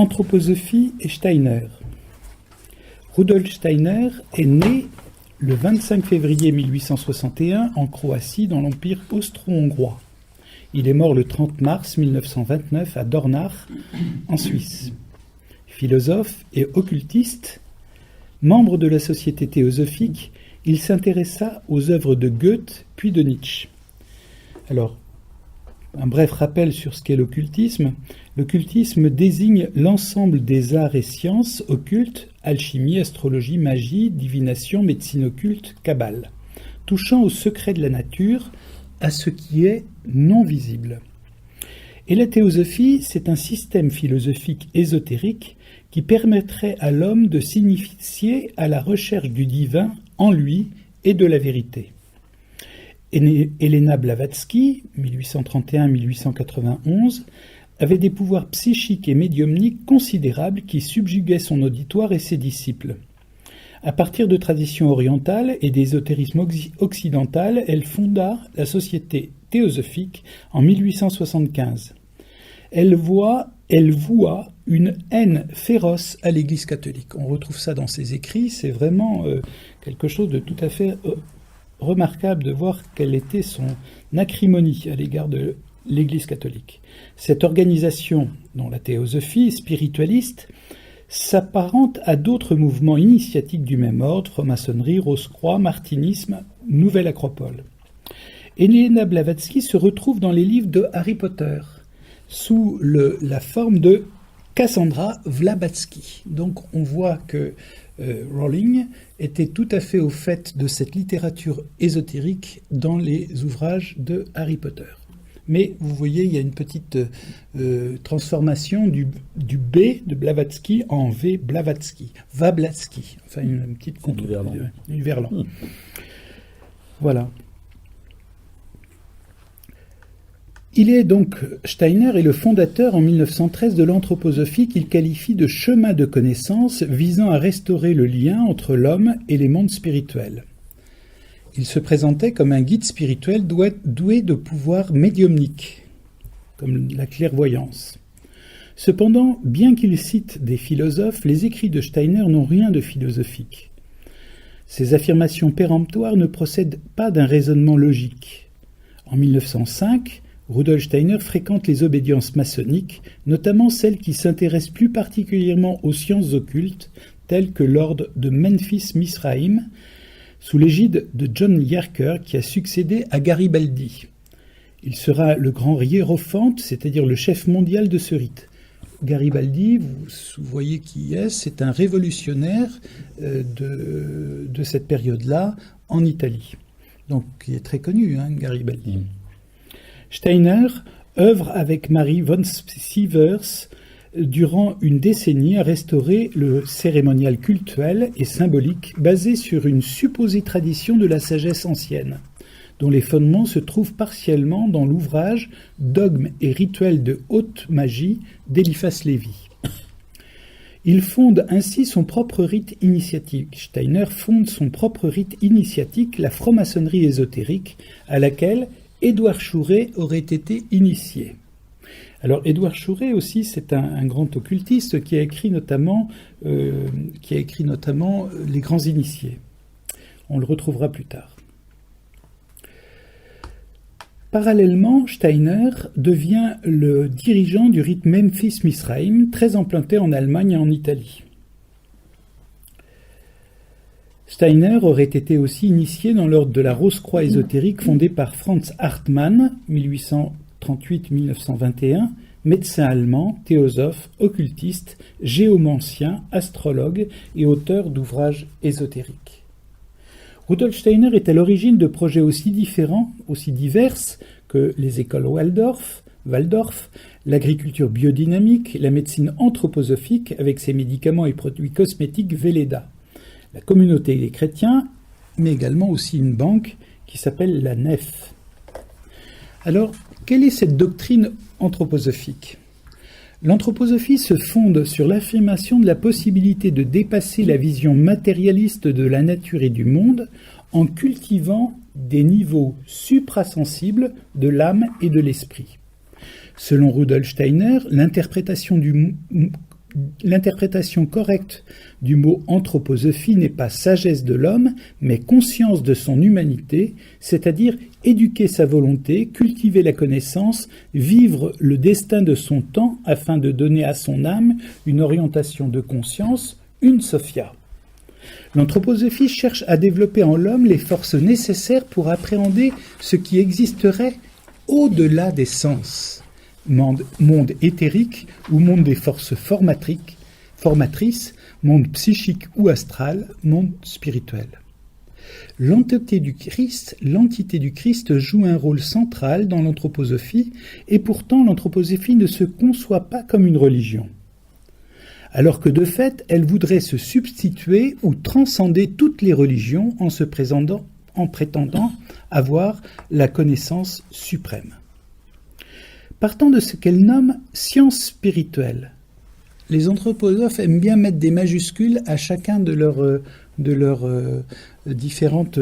Anthroposophie et Steiner. Rudolf Steiner est né le 25 février 1861 en Croatie dans l'Empire austro-hongrois. Il est mort le 30 mars 1929 à Dornach, en Suisse. Philosophe et occultiste, membre de la Société théosophique, il s'intéressa aux œuvres de Goethe puis de Nietzsche. Alors, un bref rappel sur ce qu'est l'occultisme. L'occultisme désigne l'ensemble des arts et sciences occultes, alchimie, astrologie, magie, divination, médecine occulte, kabbale, touchant aux secrets de la nature, à ce qui est non visible. Et la théosophie, c'est un système philosophique ésotérique qui permettrait à l'homme de s'initier à la recherche du divin en lui et de la vérité. Helena Blavatsky, 1831-1891, avait des pouvoirs psychiques et médiumniques considérables qui subjuguaient son auditoire et ses disciples. À partir de traditions orientales et d'ésotérisme occidental, elle fonda la Société théosophique en 1875. Elle voua une haine féroce à l'Église catholique. On retrouve ça dans ses écrits, c'est vraiment quelque chose de tout à fait remarquable de voir quelle était son acrimonie à l'égard de l'Église catholique. Cette organisation, dont la théosophie spiritualiste, s'apparente à d'autres mouvements initiatiques du même ordre, franc-maçonnerie, Rose-Croix, martinisme, Nouvelle Acropole. Helena Blavatsky se retrouve dans les livres de Harry Potter, sous la forme de Cassandra Blavatsky. Donc on voit que Rowling était tout à fait au fait de cette littérature ésotérique dans les ouvrages de Harry Potter. Mais vous voyez, il y a une petite transformation du B de Blavatsky en V Blavatsky, Vablatsky, enfin une petite du verlan. Voilà. Steiner est le fondateur en 1913 de l'anthroposophie qu'il qualifie de chemin de connaissance visant à restaurer le lien entre l'homme et les mondes spirituels. Il se présentait comme un guide spirituel doué de pouvoirs médiumniques, comme la clairvoyance. Cependant, bien qu'il cite des philosophes, les écrits de Steiner n'ont rien de philosophique. Ces affirmations péremptoires ne procèdent pas d'un raisonnement logique. En 1905, Rudolf Steiner fréquente les obédiences maçonniques, notamment celles qui s'intéressent plus particulièrement aux sciences occultes, telles que l'ordre de Memphis-Misraïm, sous l'égide de John Yerker, qui a succédé à Garibaldi. Il sera le grand hiérophante, c'est-à-dire le chef mondial de ce rite. Garibaldi, vous voyez qui est, c'est un révolutionnaire de cette période-là en Italie. Donc, il est très connu, Garibaldi. Steiner œuvre avec Marie von Sievers durant une décennie à restaurer le cérémonial cultuel et symbolique basé sur une supposée tradition de la sagesse ancienne, dont les fondements se trouvent partiellement dans l'ouvrage « Dogmes et rituels de haute magie » d'Eliphas Lévy. Il fonde ainsi son propre rite initiatique. Steiner fonde son propre rite initiatique, la franc-maçonnerie ésotérique, à laquelle Édouard Chouret aurait été initié. Alors Édouard Chouret aussi, c'est un grand occultiste qui a écrit notamment Les Grands Initiés. On le retrouvera plus tard. Parallèlement, Steiner devient le dirigeant du rite Memphis-Misraïm, très implanté en Allemagne et en Italie. Steiner aurait été aussi initié dans l'ordre de la Rose-Croix ésotérique fondée par Franz Hartmann, 1838-1921, médecin allemand, théosophe, occultiste, géomancien, astrologue et auteur d'ouvrages ésotériques. Rudolf Steiner est à l'origine de projets aussi différents, aussi divers que les écoles Waldorf, l'agriculture biodynamique, la médecine anthroposophique avec ses médicaments et produits cosmétiques Velleda, la communauté des chrétiens, mais également aussi une banque qui s'appelle la Nef. Alors, quelle est cette doctrine anthroposophique ? L'anthroposophie se fonde sur l'affirmation de la possibilité de dépasser la vision matérialiste de la nature et du monde en cultivant des niveaux suprasensibles de l'âme et de l'esprit. Selon Rudolf Steiner, l'interprétation du l'interprétation correcte du mot anthroposophie n'est pas sagesse de l'homme, mais conscience de son humanité, c'est-à-dire éduquer sa volonté, cultiver la connaissance, vivre le destin de son temps afin de donner à son âme une orientation de conscience, une Sophia. L'anthroposophie cherche à développer en l'homme les forces nécessaires pour appréhender ce qui existerait au-delà des sens, monde éthérique ou monde des forces formatrices, monde psychique ou astral, monde spirituel. L'entité du Christ joue un rôle central dans l'anthroposophie et pourtant l'anthroposophie ne se conçoit pas comme une religion. Alors que de fait, elle voudrait se substituer ou transcender toutes les religions en prétendant avoir la connaissance suprême. Partant de ce qu'elle nomme science spirituelle, les anthroposophes aiment bien mettre des majuscules à chacun de leurs différentes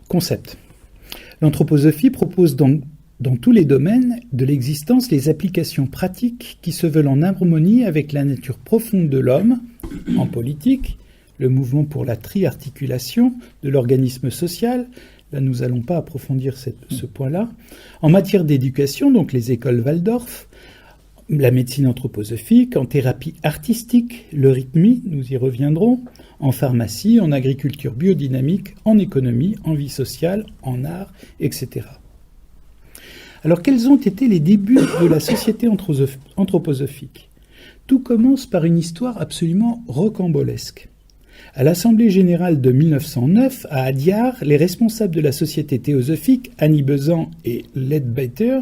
concepts. L'anthroposophie propose dans tous les domaines de l'existence les applications pratiques qui se veulent en harmonie avec la nature profonde de l'homme, en politique, le mouvement pour la triarticulation de l'organisme social. Là, nous n'allons pas approfondir ce point-là. En matière d'éducation, donc les écoles Waldorf, la médecine anthroposophique, en thérapie artistique, le rythmie, nous y reviendrons, en pharmacie, en agriculture biodynamique, en économie, en vie sociale, en art, etc. Alors, quels ont été les débuts de la société anthroposophique ? Tout commence par une histoire absolument rocambolesque. À l'Assemblée générale de 1909, à Adyar, les responsables de la société théosophique, Annie Besant et Leadbeater,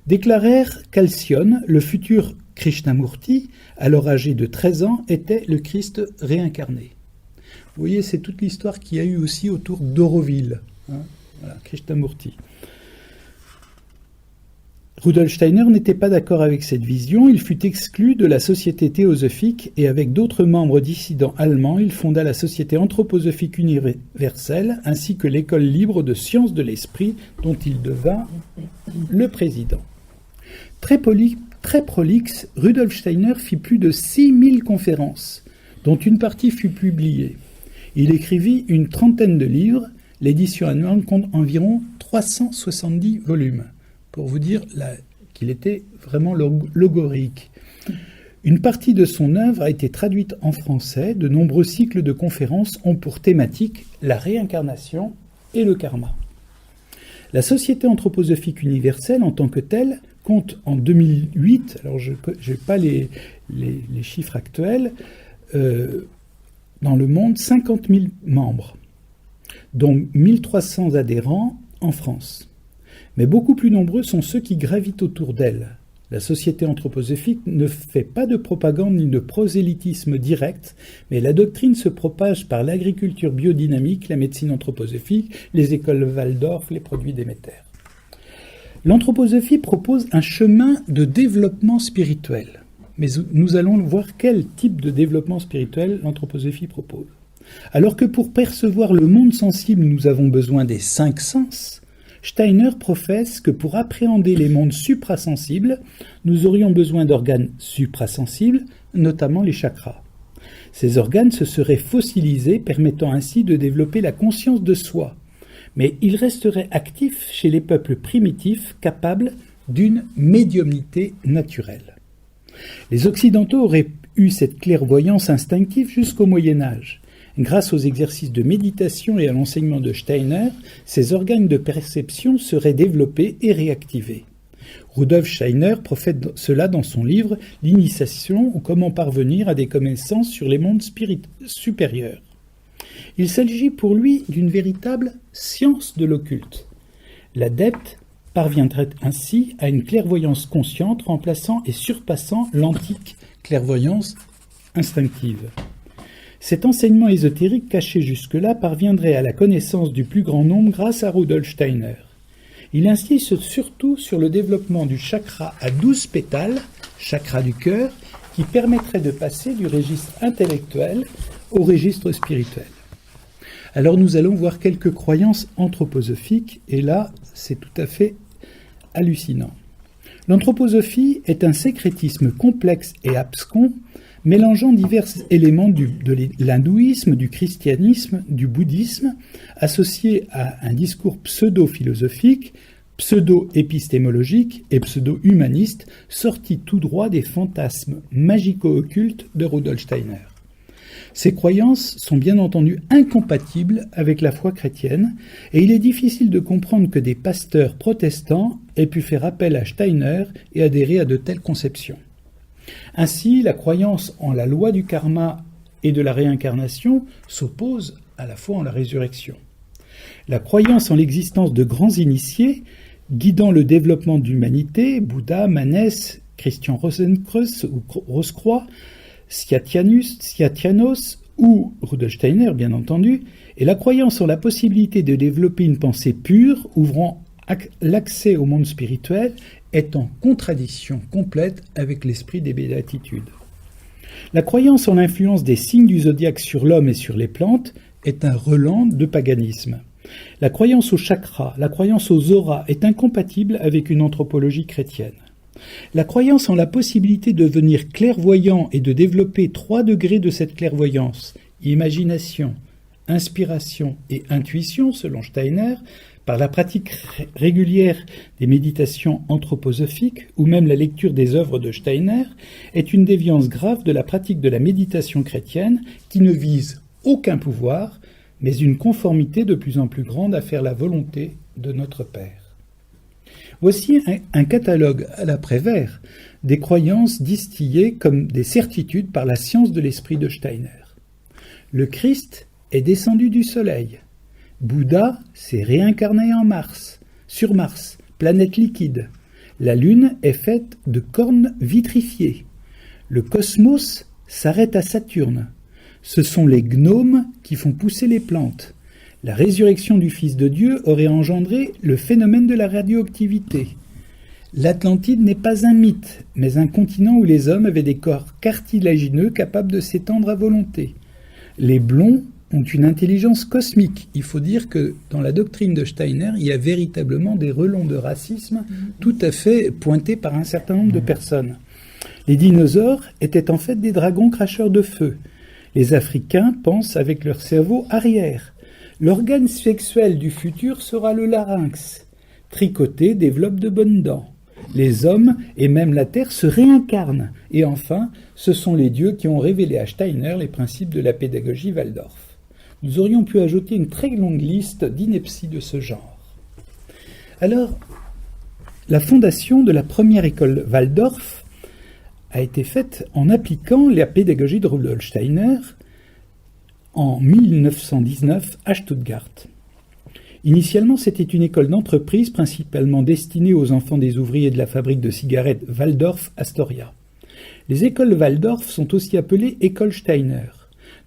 déclarèrent qu'Alcyone, le futur Krishnamurti, alors âgé de 13 ans, était le Christ réincarné. Vous voyez, c'est toute l'histoire qu'il y a eu aussi autour d'Auroville, voilà, Krishnamurti. Rudolf Steiner n'était pas d'accord avec cette vision, il fut exclu de la société théosophique et avec d'autres membres dissidents allemands, il fonda la Société anthroposophique universelle ainsi que l'École libre de sciences de l'esprit dont il devint le président. Très prolixe, Rudolf Steiner fit plus de 6000 conférences, dont une partie fut publiée. Il écrivit une trentaine de livres, l'édition annuelle compte environ 370 volumes. Pour vous dire qu'il était vraiment logorique. Une partie de son œuvre a été traduite en français. De nombreux cycles de conférences ont pour thématique la réincarnation et le karma. La Société anthroposophique universelle, en tant que telle, compte en 2008, alors je n'ai pas les chiffres actuels, dans le monde 50 000 membres, dont 1300 adhérents en France. Mais beaucoup plus nombreux sont ceux qui gravitent autour d'elle. La société anthroposophique ne fait pas de propagande ni de prosélytisme direct, mais la doctrine se propage par l'agriculture biodynamique, la médecine anthroposophique, les écoles Waldorf, les produits Déméter. L'anthroposophie propose un chemin de développement spirituel. Mais nous allons voir quel type de développement spirituel l'anthroposophie propose. Alors que pour percevoir le monde sensible, nous avons besoin des 5 sens, Steiner professe que pour appréhender les mondes suprasensibles, nous aurions besoin d'organes suprasensibles, notamment les chakras. Ces organes se seraient fossilisés, permettant ainsi de développer la conscience de soi. Mais ils resteraient actifs chez les peuples primitifs capables d'une médiumnité naturelle. Les Occidentaux auraient eu cette clairvoyance instinctive jusqu'au Moyen-Âge. Grâce aux exercices de méditation et à l'enseignement de Steiner, ces organes de perception seraient développés et réactivés. Rudolf Steiner profète cela dans son livre « L'initiation ou comment parvenir à des connaissances sur les mondes supérieurs ». Il s'agit pour lui d'une véritable science de l'occulte. L'adepte parviendrait ainsi à une clairvoyance consciente remplaçant et surpassant l'antique clairvoyance instinctive. Cet enseignement ésotérique caché jusque-là parviendrait à la connaissance du plus grand nombre grâce à Rudolf Steiner. Il insiste surtout sur le développement du chakra à 12 pétales, chakra du cœur, qui permettrait de passer du registre intellectuel au registre spirituel. Alors nous allons voir quelques croyances anthroposophiques, et là c'est tout à fait hallucinant. L'anthroposophie est un sécrétisme complexe et abscon, mélangeant divers éléments de l'hindouisme, du christianisme, du bouddhisme, associés à un discours pseudo-philosophique, pseudo-épistémologique et pseudo-humaniste, sorti tout droit des fantasmes magico-occultes de Rudolf Steiner. Ces croyances sont bien entendu incompatibles avec la foi chrétienne, et il est difficile de comprendre que des pasteurs protestants aient pu faire appel à Steiner et adhérer à de telles conceptions. Ainsi, la croyance en la loi du karma et de la réincarnation s'oppose à la foi en la résurrection. La croyance en l'existence de grands initiés, guidant le développement de l'humanité, Bouddha, Manès, Christian Rosenkreuz ou Rosecroix, Sciatianos ou Rudolf Steiner, bien entendu, et la croyance en la possibilité de développer une pensée pure, ouvrant l'accès au monde spirituel, est en contradiction complète avec l'esprit des béatitudes. La croyance en l'influence des signes du zodiaque sur l'homme et sur les plantes est un relent de paganisme. La croyance aux chakras, la croyance aux auras est incompatible avec une anthropologie chrétienne. La croyance en la possibilité de devenir clairvoyant et de développer 3 degrés de cette clairvoyance, imagination, inspiration et intuition, selon Steiner, par la pratique régulière des méditations anthroposophiques ou même la lecture des œuvres de Steiner, est une déviance grave de la pratique de la méditation chrétienne qui ne vise aucun pouvoir, mais une conformité de plus en plus grande à faire la volonté de notre Père. Voici un catalogue à l'après-vert des croyances distillées comme des certitudes par la science de l'esprit de Steiner. Le Christ est descendu du soleil. Bouddha s'est réincarné sur Mars, planète liquide. La Lune est faite de cornes vitrifiées. Le cosmos s'arrête à Saturne. Ce sont les gnomes qui font pousser les plantes. La résurrection du Fils de Dieu aurait engendré le phénomène de la radioactivité. L'Atlantide n'est pas un mythe, mais un continent où les hommes avaient des corps cartilagineux capables de s'étendre à volonté. Les blonds ont une intelligence cosmique. Il faut dire que dans la doctrine de Steiner, il y a véritablement des relents de racisme tout à fait pointés par un certain nombre de personnes. Les dinosaures étaient en fait des dragons cracheurs de feu. Les Africains pensent avec leur cerveau arrière. L'organe sexuel du futur sera le larynx. Tricoté développe de bonnes dents. Les hommes et même la Terre se réincarnent. Et enfin, ce sont les dieux qui ont révélé à Steiner les principes de la pédagogie Waldorf. Nous aurions pu ajouter une très longue liste d'inepties de ce genre. Alors, la fondation de la première école Waldorf a été faite en appliquant la pédagogie de Rudolf Steiner en 1919 à Stuttgart. Initialement, c'était une école d'entreprise principalement destinée aux enfants des ouvriers de la fabrique de cigarettes Waldorf Astoria. Les écoles Waldorf sont aussi appelées écoles Steiner.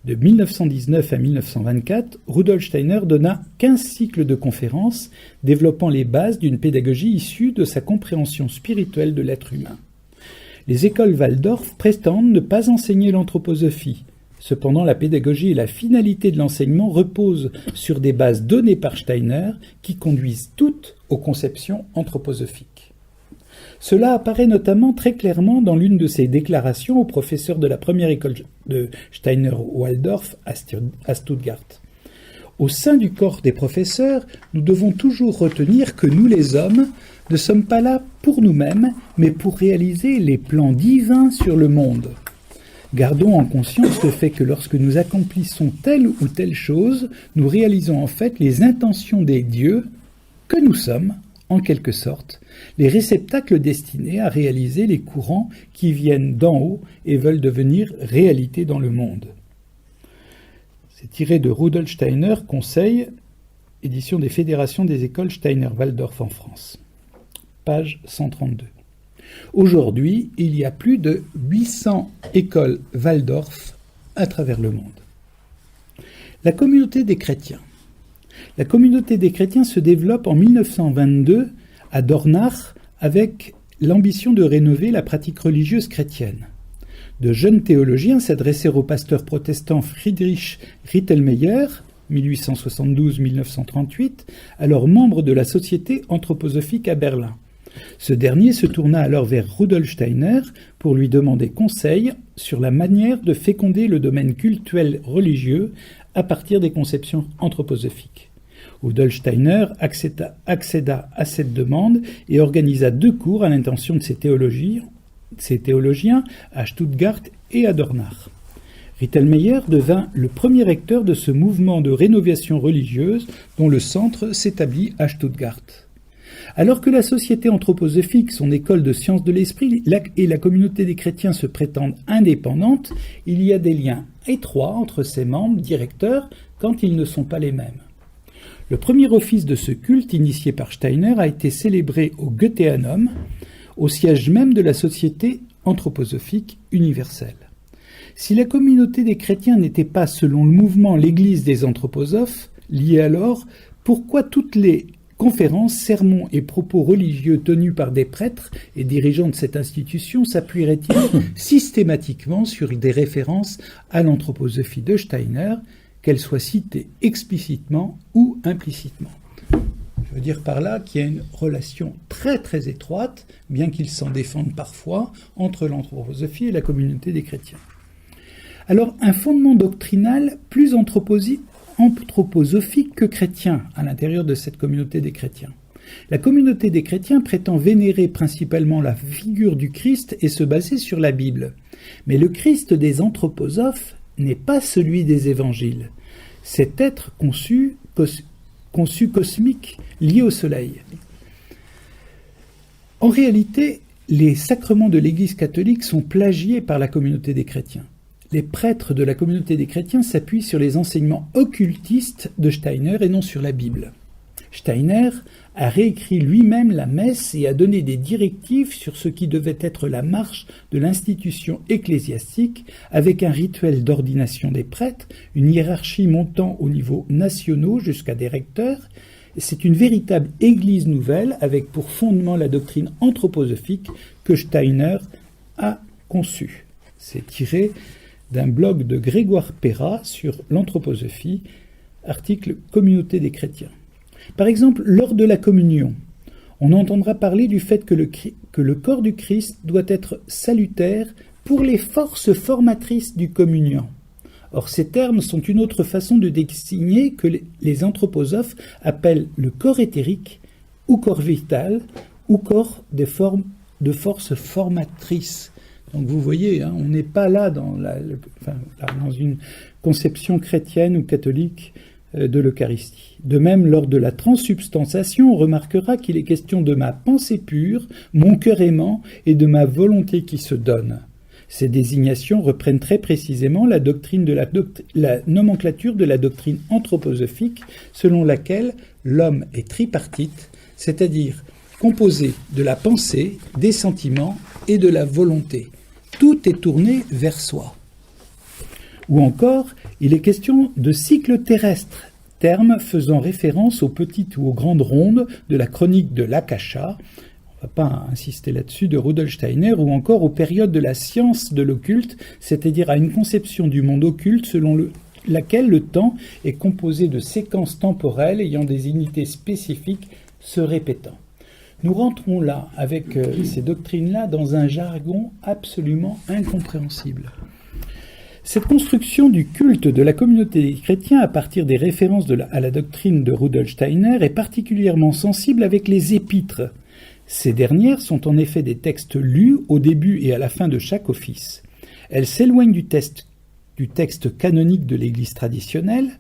De 1919 à 1924, Rudolf Steiner donna 15 cycles de conférences développant les bases d'une pédagogie issue de sa compréhension spirituelle de l'être humain. Les écoles Waldorf prétendent ne pas enseigner l'anthroposophie. Cependant, la pédagogie et la finalité de l'enseignement reposent sur des bases données par Steiner qui conduisent toutes aux conceptions anthroposophiques. Cela apparaît notamment très clairement dans l'une de ses déclarations au professeur de la première école de Steiner-Waldorf à Stuttgart. Au sein du corps des professeurs, nous devons toujours retenir que nous les hommes ne sommes pas là pour nous-mêmes, mais pour réaliser les plans divins sur le monde. Gardons en conscience le fait que lorsque nous accomplissons telle ou telle chose, nous réalisons en fait les intentions des dieux que nous sommes, en quelque sorte, les réceptacles destinés à réaliser les courants qui viennent d'en haut et veulent devenir réalité dans le monde. C'est tiré de Rudolf Steiner, Conseil, édition des Fédérations des écoles Steiner-Waldorf en France. Page 132. Aujourd'hui, il y a plus de 800 écoles Waldorf à travers le monde. La communauté des chrétiens. La communauté des chrétiens se développe en 1922 à Dornach avec l'ambition de rénover la pratique religieuse chrétienne. De jeunes théologiens s'adressèrent au pasteur protestant Friedrich Rittelmeyer, 1872-1938, alors membre de la Société anthroposophique à Berlin. Ce dernier se tourna alors vers Rudolf Steiner pour lui demander conseil sur la manière de féconder le domaine cultuel religieux à partir des conceptions anthroposophiques. Rudolf Steiner accéda à cette demande et organisa 2 cours à l'intention de ses théologiens à Stuttgart et à Dornach. Ritelmeyer devint le premier recteur de ce mouvement de rénovation religieuse dont le centre s'établit à Stuttgart. Alors que la Société anthroposophique, son école de sciences de l'esprit, et la communauté des chrétiens se prétendent indépendantes, il y a des liens étroits entre ses membres directeurs quand ils ne sont pas les mêmes. Le premier office de ce culte, initié par Steiner, a été célébré au Goetheanum, au siège même de la Société anthroposophique universelle. Si la communauté des chrétiens n'était pas, selon le mouvement, l'Église des anthroposophes, liée alors, pourquoi toutes les conférences, sermons et propos religieux tenus par des prêtres et dirigeants de cette institution s'appuieraient-ils systématiquement sur des références à l'anthroposophie de Steiner, qu'elles soient citées explicitement ou implicitement? Je veux dire par là qu'il y a une relation très très étroite, bien qu'ils s'en défendent parfois, entre l'anthroposophie et la communauté des chrétiens. Alors, un fondement doctrinal plus anthroposophique que chrétien à l'intérieur de cette communauté des chrétiens. La communauté des chrétiens prétend vénérer principalement la figure du Christ et se baser sur la Bible. Mais le Christ des anthroposophes n'est pas celui des évangiles. Cet être conçu cosmique, lié au soleil. En réalité, les sacrements de l'Église catholique sont plagiés par la communauté des chrétiens. Les prêtres de la communauté des chrétiens s'appuient sur les enseignements occultistes de Steiner et non sur la Bible. Steiner a réécrit lui-même la messe et a donné des directives sur ce qui devait être la marche de l'institution ecclésiastique avec un rituel d'ordination des prêtres, une hiérarchie montant au niveau national jusqu'à des recteurs. C'est une véritable église nouvelle avec pour fondement la doctrine anthroposophique que Steiner a conçue. C'est tiré d'un blog de Grégoire Perra sur l'anthroposophie, article Communauté des chrétiens. Par exemple, lors de la communion, on entendra parler du fait que le corps du Christ doit être salutaire pour les forces formatrices du communiant. Or, ces termes sont une autre façon de désigner que les anthroposophes appellent le corps éthérique, ou corps vital, ou corps de forces formatrices. Donc vous voyez, on n'est pas là dans une conception chrétienne ou catholique de l'Eucharistie. De même, lors de la transsubstantiation, on remarquera qu'il est question de ma pensée pure, mon cœur aimant et de ma volonté qui se donne. Ces désignations reprennent très précisément la nomenclature de la doctrine anthroposophique selon laquelle l'homme est tripartite, c'est-à-dire composé de la pensée, des sentiments et de la volonté. Tout est tourné vers soi. Ou encore, il est question de cycle terrestre, terme faisant référence aux petites ou aux grandes rondes de la chronique de l'Akasha, on ne va pas insister là-dessus, de Rudolf Steiner, ou encore aux périodes de la science de l'occulte, c'est-à-dire à une conception du monde occulte selon laquelle le temps est composé de séquences temporelles ayant des unités spécifiques se répétant. Nous rentrons là, avec ces doctrines-là, dans un jargon absolument incompréhensible. Cette construction du culte de la communauté des chrétiens à partir des références à la doctrine de Rudolf Steiner est particulièrement sensible avec les épîtres. Ces dernières sont en effet des textes lus au début et à la fin de chaque office. Elles s'éloignent du texte canonique de l'Église traditionnelle,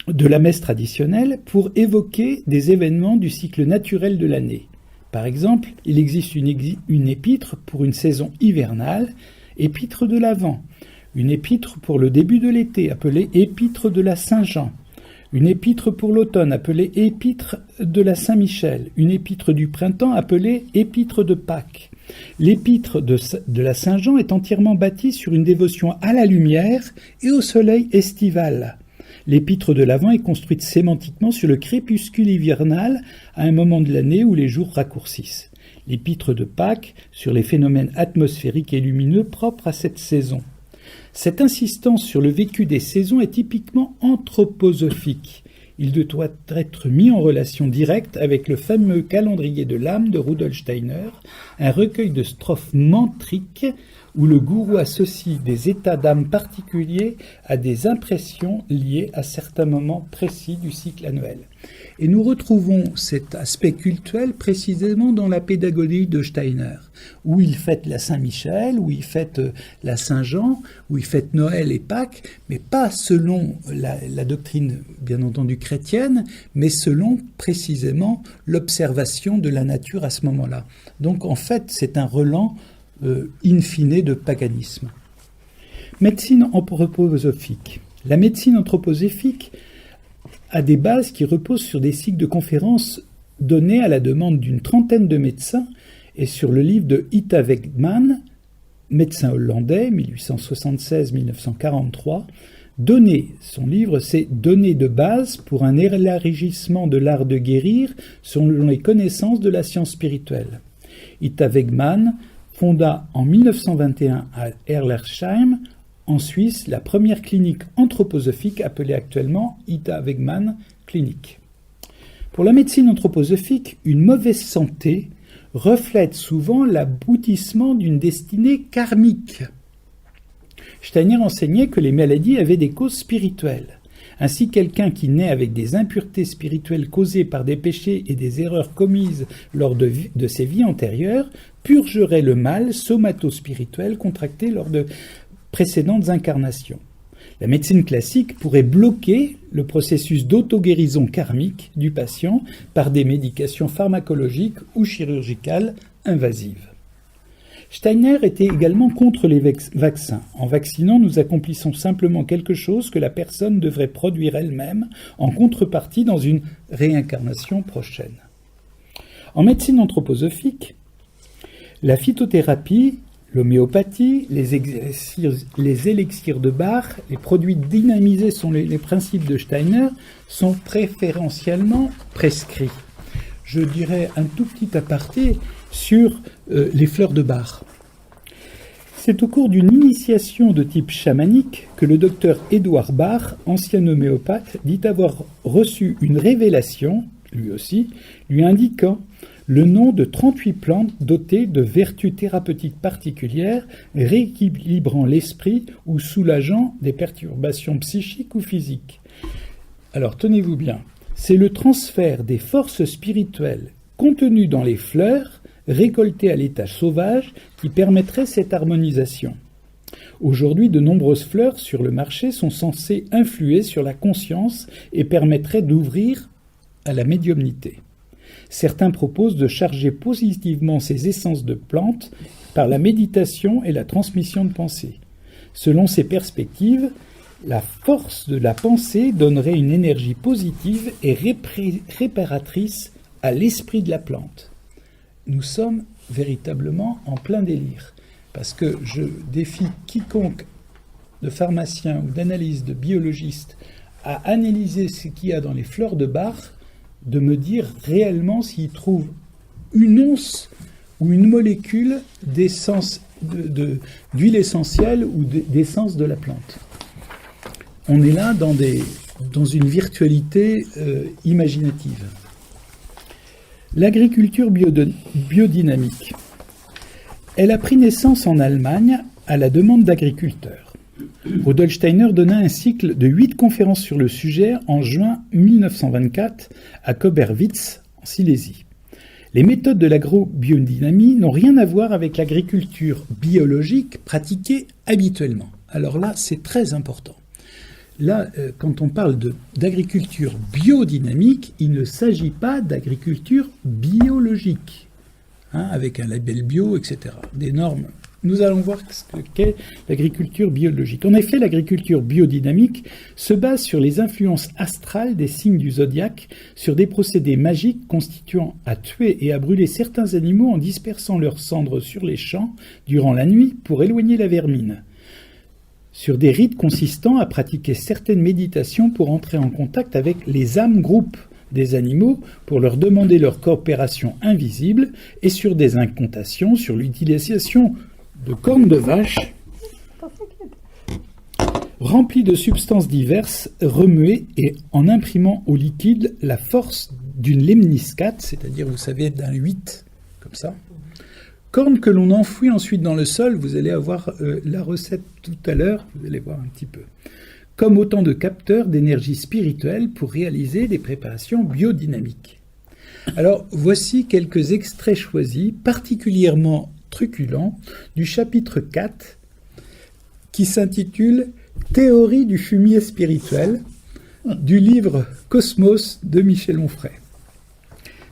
de la messe traditionnelle, pour évoquer des événements du cycle naturel de l'année. Par exemple, il existe une épître pour une saison hivernale, épître de l'Avent, une épître pour le début de l'été, appelée épître de la Saint-Jean, une épître pour l'automne, appelée épître de la Saint-Michel, une épître du printemps, appelée épître de Pâques. L'épître de la Saint-Jean est entièrement bâtie sur une dévotion à la lumière et au soleil estival. L'épître de l'Avent est construite sémantiquement sur le crépuscule hivernal à un moment de l'année où les jours raccourcissent. L'épître de Pâques sur les phénomènes atmosphériques et lumineux propres à cette saison. Cette insistance sur le vécu des saisons est typiquement anthroposophique. il doit être mis en relation directe avec le fameux calendrier de l'âme de Rudolf Steiner, un recueil de strophes mantriques où le gourou associe des états d'âme particuliers à des impressions liées à certains moments précis du cycle annuel. Et nous retrouvons cet aspect cultuel précisément dans la pédagogie de Steiner, où il fête la Saint-Michel, où il fête la Saint-Jean, où il fête Noël et Pâques, mais pas selon la doctrine, bien entendu, chrétienne, mais selon précisément l'observation de la nature à ce moment-là. Donc en fait, c'est un relent in fine de paganisme. Médecine anthroposophique. La médecine anthroposophique a des bases qui reposent sur des cycles de conférences donnés à la demande d'une trentaine de médecins et sur le livre de Ita Wegman, médecin hollandais, 1876-1943. Son livre, c'est « Données de base pour un élargissement de l'art de guérir selon les connaissances de la science spirituelle ». Ita Wegman fonda en 1921 à Herlersheim, en Suisse, la première clinique anthroposophique appelée actuellement Ita Wegman Clinic. Pour la médecine anthroposophique, une mauvaise santé reflète souvent l'aboutissement d'une destinée karmique. Steiner enseignait que les maladies avaient des causes spirituelles. Ainsi, quelqu'un qui naît avec des impuretés spirituelles causées par des péchés et des erreurs commises lors de ses vies antérieures purgerait le mal somato-spirituel contracté lors de précédentes incarnations. La médecine classique pourrait bloquer le processus d'auto-guérison karmique du patient par des médications pharmacologiques ou chirurgicales invasives. Steiner était également contre les vaccins. En vaccinant, nous accomplissons simplement quelque chose que la personne devrait produire elle-même en contrepartie dans une réincarnation prochaine. En médecine anthroposophique, la phytothérapie, l'homéopathie, les élixirs de Bach, les produits dynamisés sont les principes de Steiner, sont préférentiellement prescrits. Je dirais un tout petit aparté sur les fleurs de Bach. C'est au cours d'une initiation de type chamanique que le docteur Édouard Bach, ancien homéopathe, dit avoir reçu une révélation, lui aussi, lui indiquant le nom de 38 plantes dotées de vertus thérapeutiques particulières, rééquilibrant l'esprit ou soulageant des perturbations psychiques ou physiques. Alors tenez-vous bien, c'est le transfert des forces spirituelles contenues dans les fleurs récoltées à l'état sauvage qui permettrait cette harmonisation. Aujourd'hui, de nombreuses fleurs sur le marché sont censées influer sur la conscience et permettraient d'ouvrir à la médiumnité. Certains proposent de charger positivement ces essences de plantes par la méditation et la transmission de pensée. Selon ces perspectives, la force de la pensée donnerait une énergie positive et réparatrice à l'esprit de la plante. Nous sommes véritablement en plein délire, parce que je défie quiconque de pharmacien ou d'analyste, de biologiste, à analyser ce qu'il y a dans les fleurs de Bach, de me dire réellement s'il trouve une once ou une molécule d'essence d'huile essentielle ou d'essence de la plante. On est là dans une virtualité imaginative. L'agriculture biodynamique. Elle a pris naissance en Allemagne à la demande d'agriculteurs. Rudolf Steiner donna un cycle de 8 conférences sur le sujet en juin 1924 à Koberwitz, en Silésie. Les méthodes de l'agrobiodynamie n'ont rien à voir avec l'agriculture biologique pratiquée habituellement. Alors là, c'est très important. Là, quand on parle d'agriculture biodynamique, il ne s'agit pas d'agriculture biologique, avec un label bio, etc. Des normes. Nous allons voir ce qu'est l'agriculture biologique. En effet, l'agriculture biodynamique se base sur les influences astrales des signes du zodiaque, sur des procédés magiques constituant à tuer et à brûler certains animaux en dispersant leurs cendres sur les champs durant la nuit pour éloigner la vermine. Sur des rites consistant à pratiquer certaines méditations pour entrer en contact avec les âmes groupes des animaux pour leur demander leur coopération invisible, et sur des incantations sur l'utilisation de cornes de vache rempli de substances diverses, remuées et en imprimant au liquide la force d'une lemniscate, c'est-à-dire, vous savez, d'un 8, comme ça. Corne que l'on enfouit ensuite dans le sol, vous allez avoir la recette tout à l'heure, vous allez voir un petit peu. Comme autant de capteurs d'énergie spirituelle pour réaliser des préparations biodynamiques. Alors, voici quelques extraits choisis, particulièrement truculents, du chapitre 4, qui s'intitule « Théorie du fumier spirituel » du livre « Cosmos » de Michel Onfray,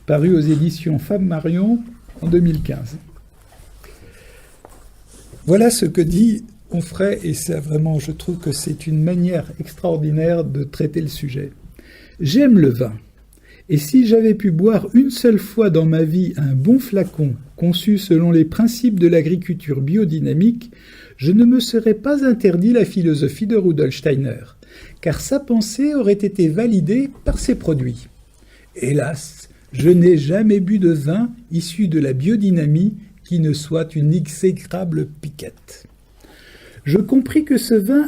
paru aux éditions Flammarion en 2015. Voilà ce que dit Onfray, et ça vraiment, je trouve que c'est une manière extraordinaire de traiter le sujet. « J'aime le vin, et si j'avais pu boire une seule fois dans ma vie un bon flacon conçu selon les principes de l'agriculture biodynamique, je ne me serais pas interdit la philosophie de Rudolf Steiner, car sa pensée aurait été validée par ses produits. Hélas, je n'ai jamais bu de vin issu de la biodynamie qui ne soit une exécrable piquette. Je compris que ce vin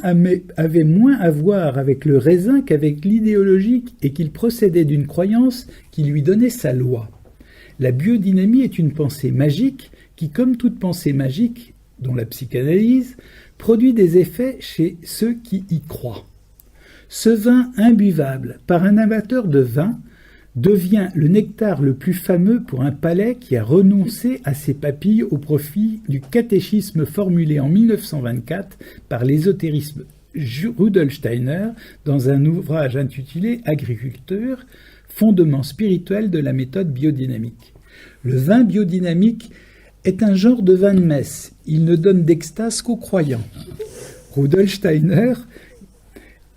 avait moins à voir avec le raisin qu'avec l'idéologie et qu'il procédait d'une croyance qui lui donnait sa loi. La biodynamie est une pensée magique qui, comme toute pensée magique, dont la psychanalyse, produit des effets chez ceux qui y croient. Ce vin imbuvable par un amateur de vin devient le nectar le plus fameux pour un palais qui a renoncé à ses papilles au profit du catéchisme formulé en 1924 par l'ésotérisme Rudolf Steiner dans un ouvrage intitulé « Agriculture, fondement spirituel de la méthode biodynamique ». Le vin biodynamique est un genre de vin de messe. Il ne donne d'extase qu'aux croyants. Rudolf Steiner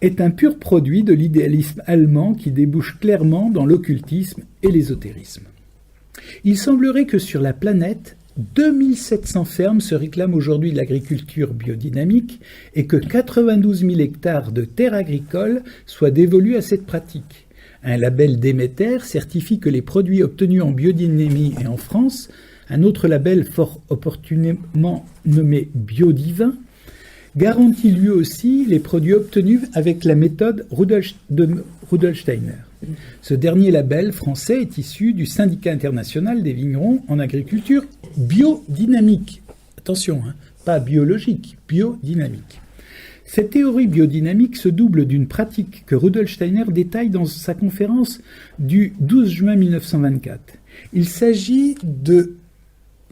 est un pur produit de l'idéalisme allemand qui débouche clairement dans l'occultisme et l'ésotérisme. Il semblerait que sur la planète, 2700 fermes se réclament aujourd'hui de l'agriculture biodynamique et que 92 000 hectares de terres agricoles soient dévolus à cette pratique. Un label Déméter certifie que les produits obtenus en biodynamie et en France, un autre label fort opportunément nommé Biodivin, garantit lui aussi les produits obtenus avec la méthode de Rudolf Steiner. Ce dernier label français est issu du Syndicat international des vignerons en agriculture biodynamique. Attention, pas biologique, biodynamique. Cette théorie biodynamique se double d'une pratique que Rudolf Steiner détaille dans sa conférence du 12 juin 1924. Il s'agit de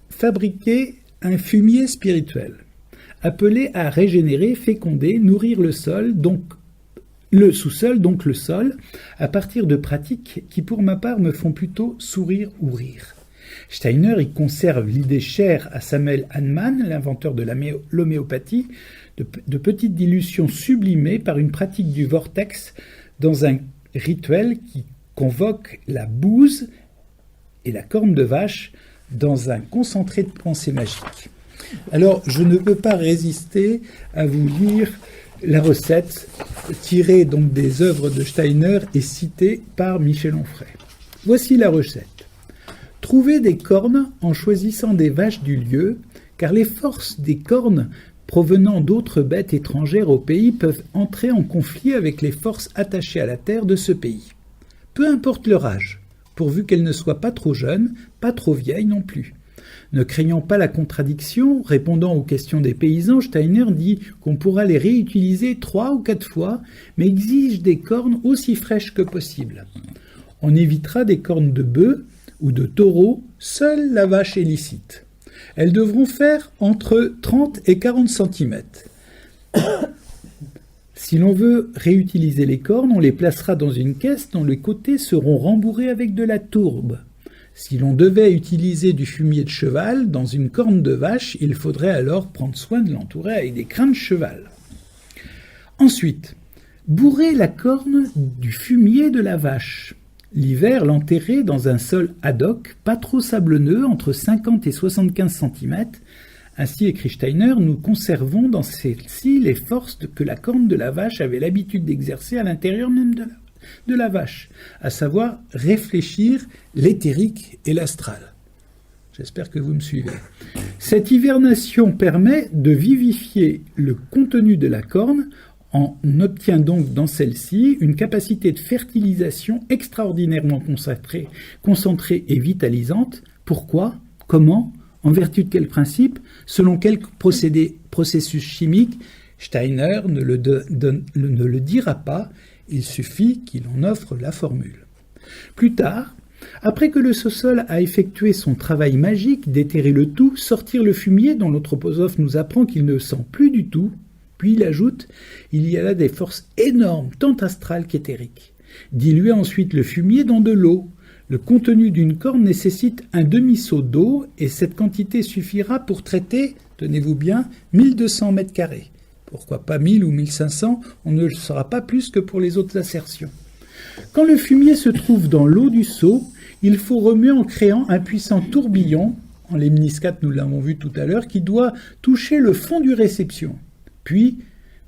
fabriquer un fumier spirituel, appelé à régénérer, féconder, nourrir le sol, donc le sous-sol, donc le sol, à partir de pratiques qui, pour ma part, me font plutôt sourire ou rire. Steiner y conserve l'idée chère à Samuel Hahnemann, l'inventeur de l'homéopathie, de petites dilutions sublimées par une pratique du vortex dans un rituel qui convoque la bouse et la corne de vache dans un concentré de pensée magique. Alors, je ne peux pas résister à vous lire la recette tirée donc des œuvres de Steiner et citée par Michel Onfray. Voici la recette. Trouvez des cornes en choisissant des vaches du lieu, car les forces des cornes provenant d'autres bêtes étrangères au pays peuvent entrer en conflit avec les forces attachées à la terre de ce pays. Peu importe leur âge, pourvu qu'elles ne soient pas trop jeunes, pas trop vieilles non plus. Ne craignant pas la contradiction, répondant aux questions des paysans, Steiner dit qu'on pourra les réutiliser 3 ou 4 fois, mais exige des cornes aussi fraîches que possible. On évitera des cornes de bœuf ou de taureau, seule la vache est licite. Elles devront faire entre 30 et 40 cm. Si l'on veut réutiliser les cornes, on les placera dans une caisse dont les côtés seront rembourrés avec de la tourbe. Si l'on devait utiliser du fumier de cheval dans une corne de vache, il faudrait alors prendre soin de l'entourer avec des crins de cheval. Ensuite, bourrer la corne du fumier de la vache. L'hiver, l'enterrer dans un sol ad hoc, pas trop sablonneux, entre 50 et 75 cm. Ainsi, écrit Steiner, nous conservons dans celle-ci les forces que la corne de la vache avait l'habitude d'exercer à l'intérieur même de la vache, à savoir réfléchir l'éthérique et l'astral. J'espère que vous me suivez. Cette hivernation permet de vivifier le contenu de la corne On obtient donc dans celle-ci une capacité de fertilisation extraordinairement concentrée et vitalisante. Pourquoi? Comment? En vertu de quel principe? Selon quel processus chimique? Steiner ne le dira pas, il suffit qu'il en offre la formule. Plus tard, après que le sous-sol a effectué son travail magique d'éthérer le tout, sortir le fumier dont l'anthroposophe nous apprend qu'il ne sent plus du tout, puis il ajoute « il y a là des forces énormes, tant astrales qu'éthériques ». Diluer ensuite le fumier dans de l'eau. Le contenu d'une corne nécessite un demi-seau d'eau et cette quantité suffira pour traiter, tenez-vous bien, 1200 mètres carrés. Pourquoi pas 1000 ou 1500, on ne le saura pas plus que pour les autres assertions. Quand le fumier se trouve dans l'eau du seau, il faut remuer en créant un puissant tourbillon, en lemniscate nous l'avons vu tout à l'heure, qui doit toucher le fond du réception. Puis,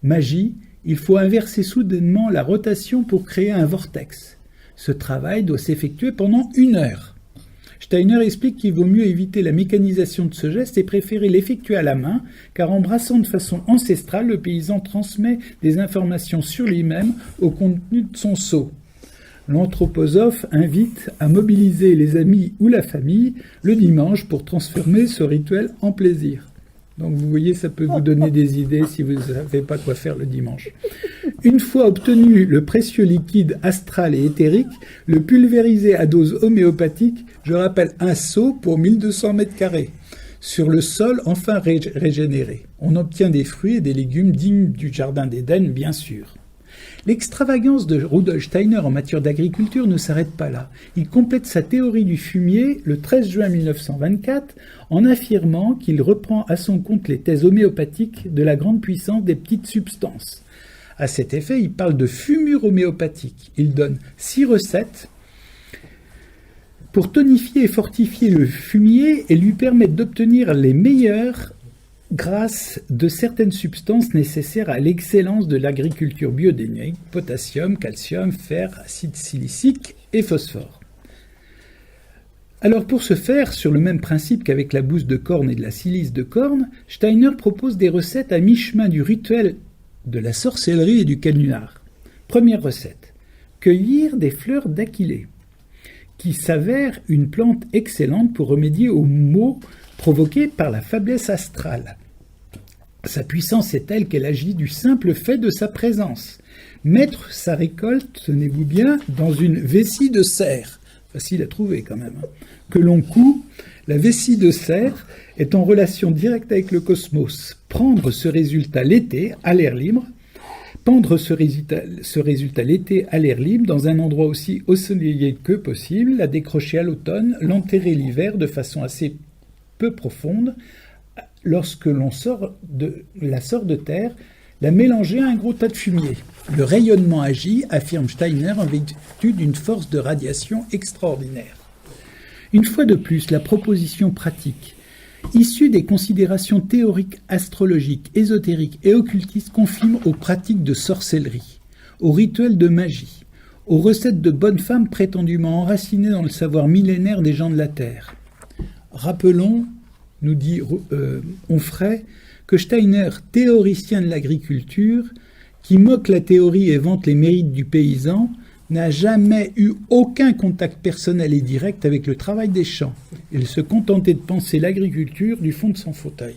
magie, il faut inverser soudainement la rotation pour créer un vortex. Ce travail doit s'effectuer pendant 1 heure. Steiner explique qu'il vaut mieux éviter la mécanisation de ce geste et préférer l'effectuer à la main, car en brassant de façon ancestrale, le paysan transmet des informations sur lui-même au contenu de son seau. L'anthroposophe invite à mobiliser les amis ou la famille le dimanche pour transformer ce rituel en plaisir. Donc vous voyez, ça peut vous donner des idées si vous ne savez pas quoi faire le dimanche. Une fois obtenu le précieux liquide astral et éthérique, le pulvériser à dose homéopathique, je rappelle un seau pour 1200 mètres carrés, sur le sol enfin régénéré. On obtient des fruits et des légumes dignes du jardin d'Éden, bien sûr. L'extravagance de Rudolf Steiner en matière d'agriculture ne s'arrête pas là. Il complète sa théorie du fumier le 13 juin 1924 en affirmant qu'il reprend à son compte les thèses homéopathiques de la grande puissance des petites substances. À cet effet, il parle de fumure homéopathique. Il donne 6 recettes pour tonifier et fortifier le fumier et lui permettre d'obtenir les meilleurs grâce de certaines substances nécessaires à l'excellence de l'agriculture biodynamique, potassium, calcium, fer, acide silicique et phosphore. Alors pour ce faire, sur le même principe qu'avec la bouse de corne et de la silice de corne, Steiner propose des recettes à mi-chemin du rituel de la sorcellerie et du canular. Première recette, cueillir des fleurs d'aquilée, qui s'avère une plante excellente pour remédier aux maux provoquée par la faiblesse astrale. Sa puissance est telle qu'elle agit du simple fait de sa présence. Mettre sa récolte, tenez-vous bien, dans une vessie de cerf, facile à trouver quand même, que l'on coud, la vessie de cerf est en relation directe avec le cosmos. Prendre ce résultat l'été, à l'air libre, pendre ce résultat l'été à l'air libre dans un endroit aussi ensoleillé que possible, la décrocher à l'automne, l'enterrer l'hiver de façon assez peu profonde, lorsque l'on sort de terre, la mélanger à un gros tas de fumier. Le rayonnement agit, affirme Steiner, en vertu d'une force de radiation extraordinaire. Une fois de plus, la proposition pratique, issue des considérations théoriques, astrologiques, ésotériques et occultistes, confirme aux pratiques de sorcellerie, aux rituels de magie, aux recettes de bonnes femmes prétendument enracinées dans le savoir millénaire des gens de la Terre. Rappelons, nous dit Onfray, que Steiner, théoricien de l'agriculture, qui moque la théorie et vante les mérites du paysan, n'a jamais eu aucun contact personnel et direct avec le travail des champs. Il se contentait de penser l'agriculture du fond de son fauteuil.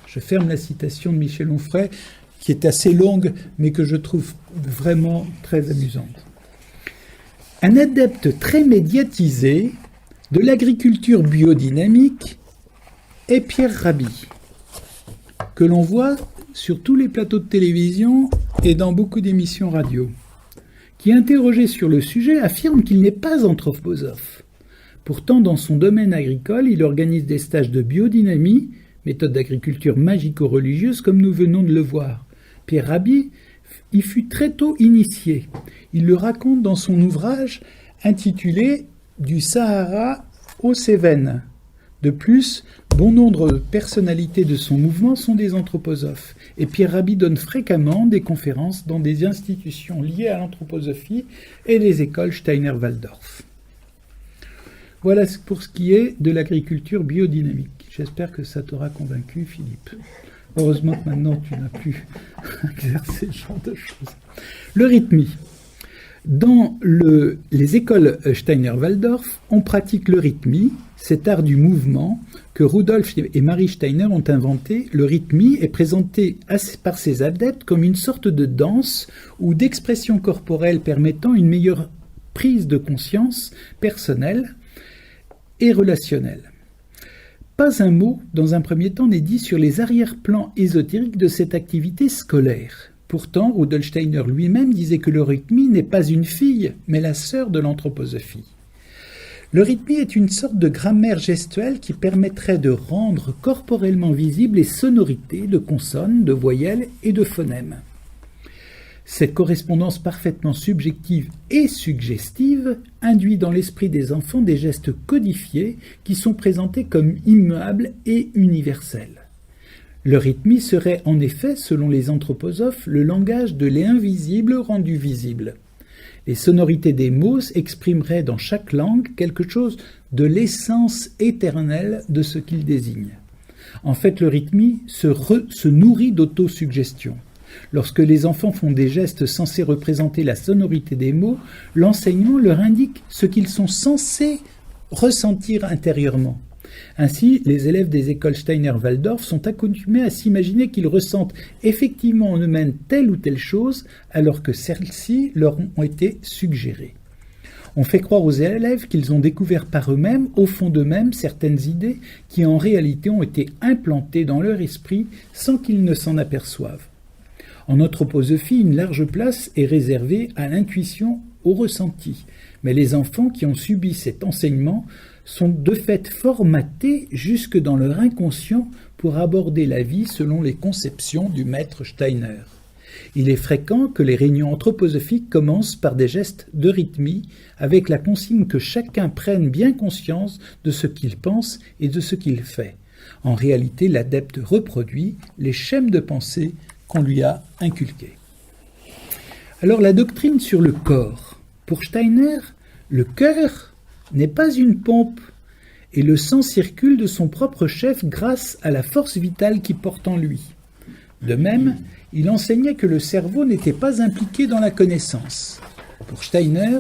Je ferme la citation de Michel Onfray, qui est assez longue, mais que je trouve vraiment très amusante. Un adepte très médiatisé de l'agriculture biodynamique est Pierre Rabhi, que l'on voit sur tous les plateaux de télévision et dans beaucoup d'émissions radio, qui, interrogé sur le sujet, affirme qu'il n'est pas anthroposophe. Pourtant, dans son domaine agricole, il organise des stages de biodynamie, méthode d'agriculture magico-religieuse, comme nous venons de le voir. Pierre Rabhi y fut très tôt initié. Il le raconte dans son ouvrage intitulé « Du Sahara aux Cévennes ». De plus, bon nombre de personnalités de son mouvement sont des anthroposophes, et Pierre Rabhi donne fréquemment des conférences dans des institutions liées à l'anthroposophie et les écoles Steiner-Waldorf. Voilà pour ce qui est de l'agriculture biodynamique. J'espère que ça t'aura convaincu, Philippe. Heureusement que maintenant tu n'as plus exercé ce genre de choses. Le rythmie. Dans les écoles Steiner-Waldorf, on pratique le rythmie, cet art du mouvement que Rudolf et Marie Steiner ont inventé. Le rythmie est présenté par ses adeptes comme une sorte de danse ou d'expression corporelle permettant une meilleure prise de conscience personnelle et relationnelle. Pas un mot, dans un premier temps, n'est dit sur les arrière-plans ésotériques de cette activité scolaire. Pourtant, Rudolf Steiner lui-même disait que le rythmie n'est pas une fille, mais la sœur de l'anthroposophie. Le rythmie est une sorte de grammaire gestuelle qui permettrait de rendre corporellement visibles les sonorités de consonnes, de voyelles et de phonèmes. Cette correspondance parfaitement subjective et suggestive induit dans l'esprit des enfants des gestes codifiés qui sont présentés comme immuables et universels. Le rythmie serait en effet, selon les anthroposophes, le langage de l'invisible rendu visible. Les sonorités des mots exprimeraient dans chaque langue quelque chose de l'essence éternelle de ce qu'ils désignent. En fait, le rythmie se nourrit d'autosuggestion. Lorsque les enfants font des gestes censés représenter la sonorité des mots, l'enseignement leur indique ce qu'ils sont censés ressentir intérieurement. Ainsi, les élèves des écoles Steiner-Waldorf sont accoutumés à s'imaginer qu'ils ressentent effectivement en eux-mêmes telle ou telle chose, alors que celles-ci leur ont été suggérées. On fait croire aux élèves qu'ils ont découvert par eux-mêmes, au fond d'eux-mêmes, certaines idées qui en réalité ont été implantées dans leur esprit sans qu'ils ne s'en aperçoivent. En anthroposophie, une large place est réservée à l'intuition, au ressenti. Mais les enfants qui ont subi cet enseignement sont de fait formatés jusque dans leur inconscient pour aborder la vie selon les conceptions du maître Steiner. Il est fréquent que les réunions anthroposophiques commencent par des gestes de rythmie, avec la consigne que chacun prenne bien conscience de ce qu'il pense et de ce qu'il fait. En réalité, l'adepte reproduit les schèmes de pensée qu'on lui a inculqués. Alors la doctrine sur le corps. Pour Steiner, le cœur n'est pas une pompe et le sang circule de son propre chef grâce à la force vitale qui porte en lui. De même, il enseignait que le cerveau n'était pas impliqué dans la connaissance. Pour Steiner,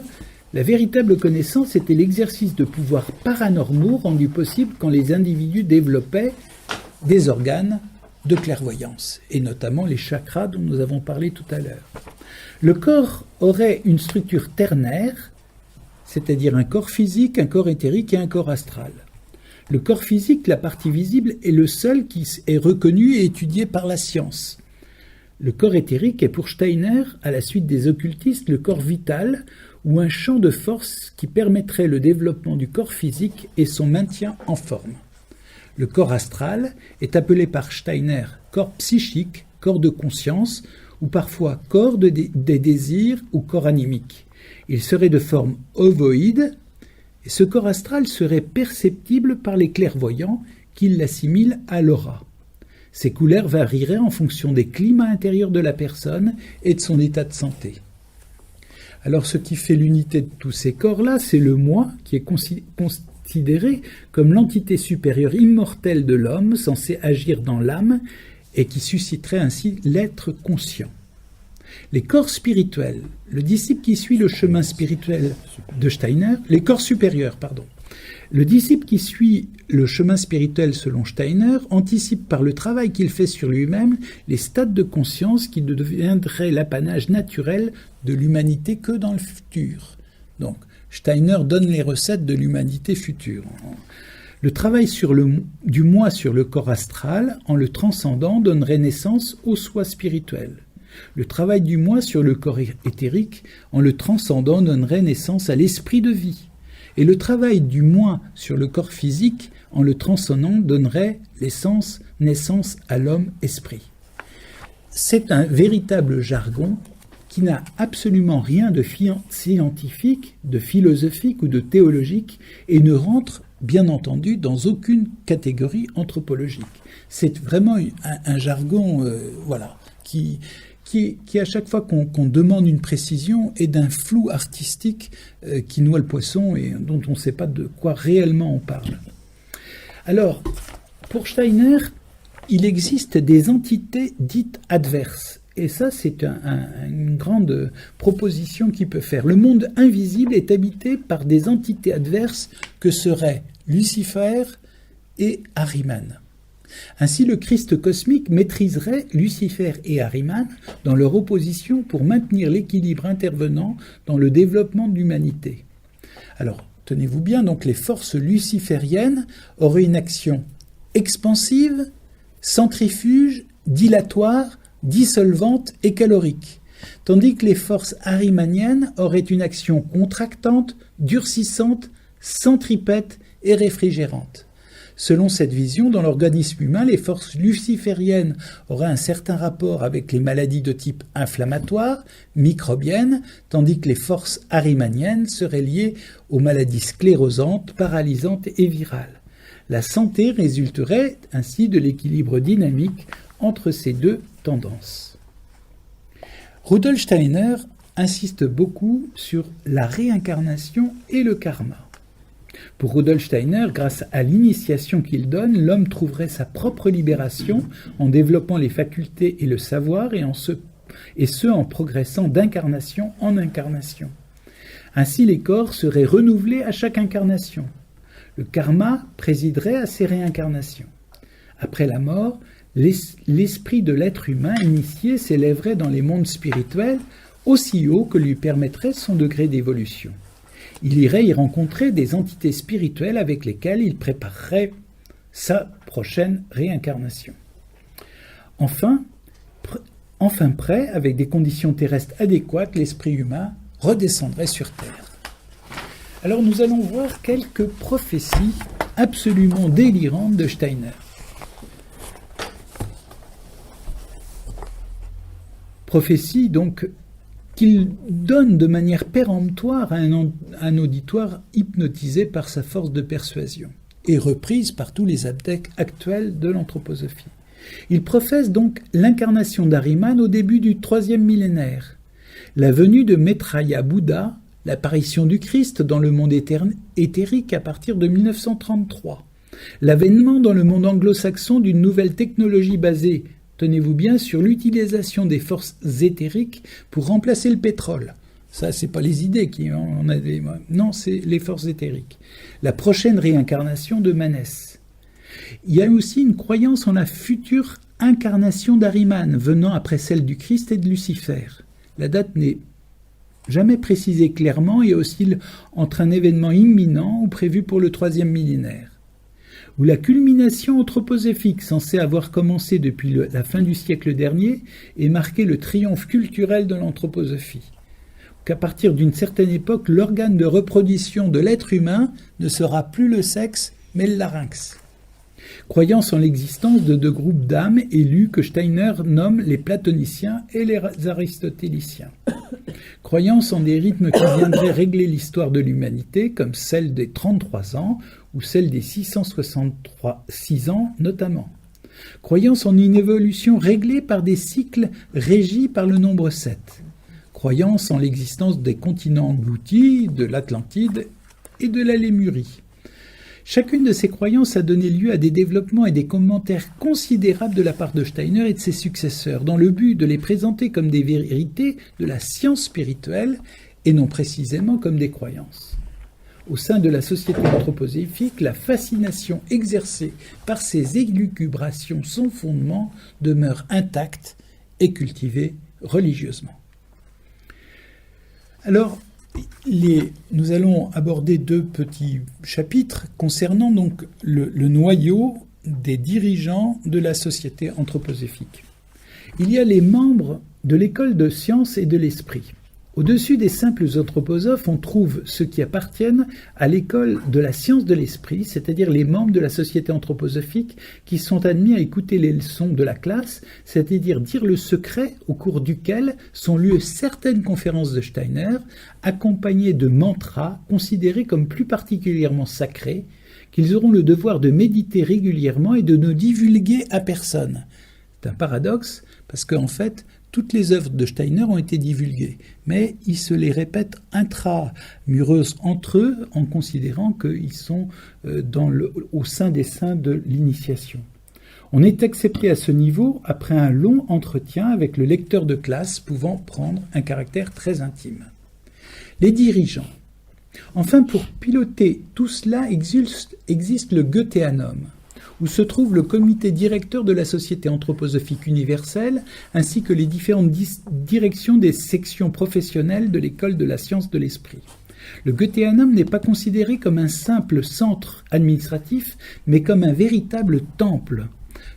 la véritable connaissance était l'exercice de pouvoirs paranormaux rendus possibles quand les individus développaient des organes de clairvoyance, et notamment les chakras dont nous avons parlé tout à l'heure. Le corps aurait une structure ternaire, c'est-à-dire un corps physique, un corps éthérique et un corps astral. Le corps physique, la partie visible, est le seul qui est reconnu et étudié par la science. Le corps éthérique est pour Steiner, à la suite des occultistes, le corps vital, ou un champ de force qui permettrait le développement du corps physique et son maintien en forme. Le corps astral est appelé par Steiner corps psychique, corps de conscience, ou parfois corps des désirs ou corps animique. Il serait de forme ovoïde, et ce corps astral serait perceptible par les clairvoyants qui l'assimilent à l'aura. Ces couleurs varieraient en fonction des climats intérieurs de la personne et de son état de santé. Alors ce qui fait l'unité de tous ces corps-là, c'est le moi qui est considéré comme l'entité supérieure immortelle de l'homme, censée agir dans l'âme et qui susciterait ainsi l'être conscient. Les corps spirituels, le disciple qui suit le chemin spirituel de Steiner, les corps supérieurs, pardon. Le disciple qui suit le chemin spirituel selon Steiner anticipe par le travail qu'il fait sur lui-même les stades de conscience qui ne deviendraient l'apanage naturel de l'humanité que dans le futur. Donc, Steiner donne les recettes de l'humanité future. Le travail du moi sur le corps astral, en le transcendant, donnerait naissance au soi spirituel. Le travail du moi sur le corps éthérique, en le transcendant, donnerait naissance à l'esprit de vie. Et le travail du moi sur le corps physique, en le transcendant, donnerait naissance à l'homme-esprit. C'est un véritable jargon qui n'a absolument rien de scientifique, de philosophique ou de théologique et ne rentre, bien entendu, dans aucune catégorie anthropologique. C'est vraiment un jargon qui à chaque fois qu'on demande une précision est d'un flou artistique qui noie le poisson et dont on ne sait pas de quoi réellement on parle. Alors, pour Steiner, il existe des entités dites adverses. Et ça, c'est une grande proposition qu'il peut faire. Le monde invisible est habité par des entités adverses que seraient Lucifer et Ahriman. Ainsi, le Christ cosmique maîtriserait Lucifer et Ahriman dans leur opposition pour maintenir l'équilibre intervenant dans le développement de l'humanité. Alors, tenez-vous bien, donc les forces lucifériennes auraient une action expansive, centrifuge, dilatoire, dissolvante et calorique, tandis que les forces ahrimaniennes auraient une action contractante, durcissante, centripète et réfrigérante. Selon cette vision, dans l'organisme humain, les forces lucifériennes auraient un certain rapport avec les maladies de type inflammatoire, microbienne, tandis que les forces ahrimaniennes seraient liées aux maladies sclérosantes, paralysantes et virales. La santé résulterait ainsi de l'équilibre dynamique entre ces deux tendances. Rudolf Steiner insiste beaucoup sur la réincarnation et le karma. Pour Rudolf Steiner, grâce à l'initiation qu'il donne, l'homme trouverait sa propre libération en développant les facultés et le savoir, et ce en progressant d'incarnation en incarnation. Ainsi, les corps seraient renouvelés à chaque incarnation. Le karma présiderait à ces réincarnations. Après la mort, l'esprit de l'être humain initié s'élèverait dans les mondes spirituels aussi haut que lui permettrait son degré d'évolution. Il irait y rencontrer des entités spirituelles avec lesquelles il préparerait sa prochaine réincarnation. Enfin prêt, avec des conditions terrestres adéquates, l'esprit humain redescendrait sur Terre. Alors nous allons voir quelques prophéties absolument délirantes de Steiner. Prophétie donc qu'il donne de manière péremptoire à un auditoire hypnotisé par sa force de persuasion et reprise par tous les adeptes actuels de l'anthroposophie. Il professe donc l'incarnation d'Ahriman au début du 3e millénaire, la venue de Maitreya Bouddha, l'apparition du Christ dans le monde éthérique à partir de 1933, l'avènement dans le monde anglo-saxon d'une nouvelle technologie basée, tenez-vous bien, sur l'utilisation des forces éthériques pour remplacer le pétrole. Ça, c'est pas les idées qui en ont des... Non, c'est les forces éthériques. La prochaine réincarnation de Manès. Il y a aussi une croyance en la future incarnation d'Ahriman, venant après celle du Christ et de Lucifer. La date n'est jamais précisée clairement et oscille entre un événement imminent ou prévu pour le 3e millénaire, où la culmination anthroposophique censée avoir commencé depuis la fin du siècle dernier et marqué le triomphe culturel de l'anthroposophie. Qu'à partir d'une certaine époque, l'organe de reproduction de l'être humain ne sera plus le sexe, mais le larynx. Croyance en l'existence de deux groupes d'âmes élus que Steiner nomme les platoniciens et les aristotéliciens. Croyance en des rythmes qui viendraient régler l'histoire de l'humanité, comme celle des 33 ans ou celle des 666 ans notamment. Croyance en une évolution réglée par des cycles régis par le nombre 7. Croyance en l'existence des continents engloutis, de l'Atlantide et de la Lémurie. Chacune de ces croyances a donné lieu à des développements et des commentaires considérables de la part de Steiner et de ses successeurs, dans le but de les présenter comme des vérités de la science spirituelle et non précisément comme des croyances. Au sein de la société anthroposophique, la fascination exercée par ces élucubrations sans fondement demeure intacte et cultivée religieusement. Alors, nous allons aborder 2 petits chapitres concernant donc le noyau des dirigeants de la société anthroposophique. Il y a les membres de l'école de science et de l'esprit. Au-dessus des simples anthroposophes, on trouve ceux qui appartiennent à l'école de la science de l'esprit, c'est-à-dire les membres de la société anthroposophique qui sont admis à écouter les leçons de la classe, c'est-à-dire dire le secret au cours duquel sont lieu certaines conférences de Steiner, accompagnées de mantras considérés comme plus particulièrement sacrés, qu'ils auront le devoir de méditer régulièrement et de ne divulguer à personne. C'est un paradoxe, parce qu'en fait, toutes les œuvres de Steiner ont été divulguées, mais ils se les répètent intramureuse entre eux en considérant qu'ils sont au sein des saints de l'initiation. On est accepté à ce niveau après un long entretien avec le lecteur de classe pouvant prendre un caractère très intime. Les dirigeants. Enfin, pour piloter tout cela existe le Goetheanum, où se trouve le comité directeur de la Société anthroposophique universelle, ainsi que les différentes directions des sections professionnelles de l'école de la science de l'esprit. Le Goetheanum n'est pas considéré comme un simple centre administratif, mais comme un véritable temple.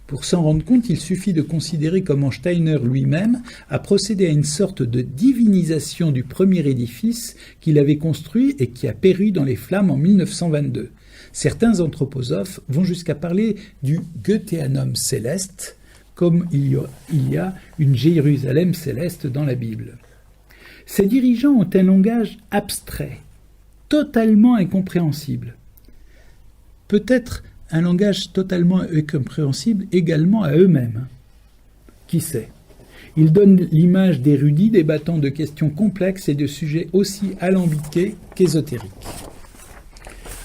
Pour s'en rendre compte, il suffit de considérer comment Steiner lui-même a procédé à une sorte de divinisation du premier édifice qu'il avait construit et qui a péri dans les flammes en 1922. Certains anthroposophes vont jusqu'à parler du Goetheanum céleste, comme il y a une Jérusalem céleste dans la Bible. Ces dirigeants ont un langage abstrait, totalement incompréhensible. Peut-être un langage totalement incompréhensible également à eux-mêmes. Qui sait ? Ils donnent l'image d'érudits débattant de questions complexes et de sujets aussi alambiqués qu'ésotériques.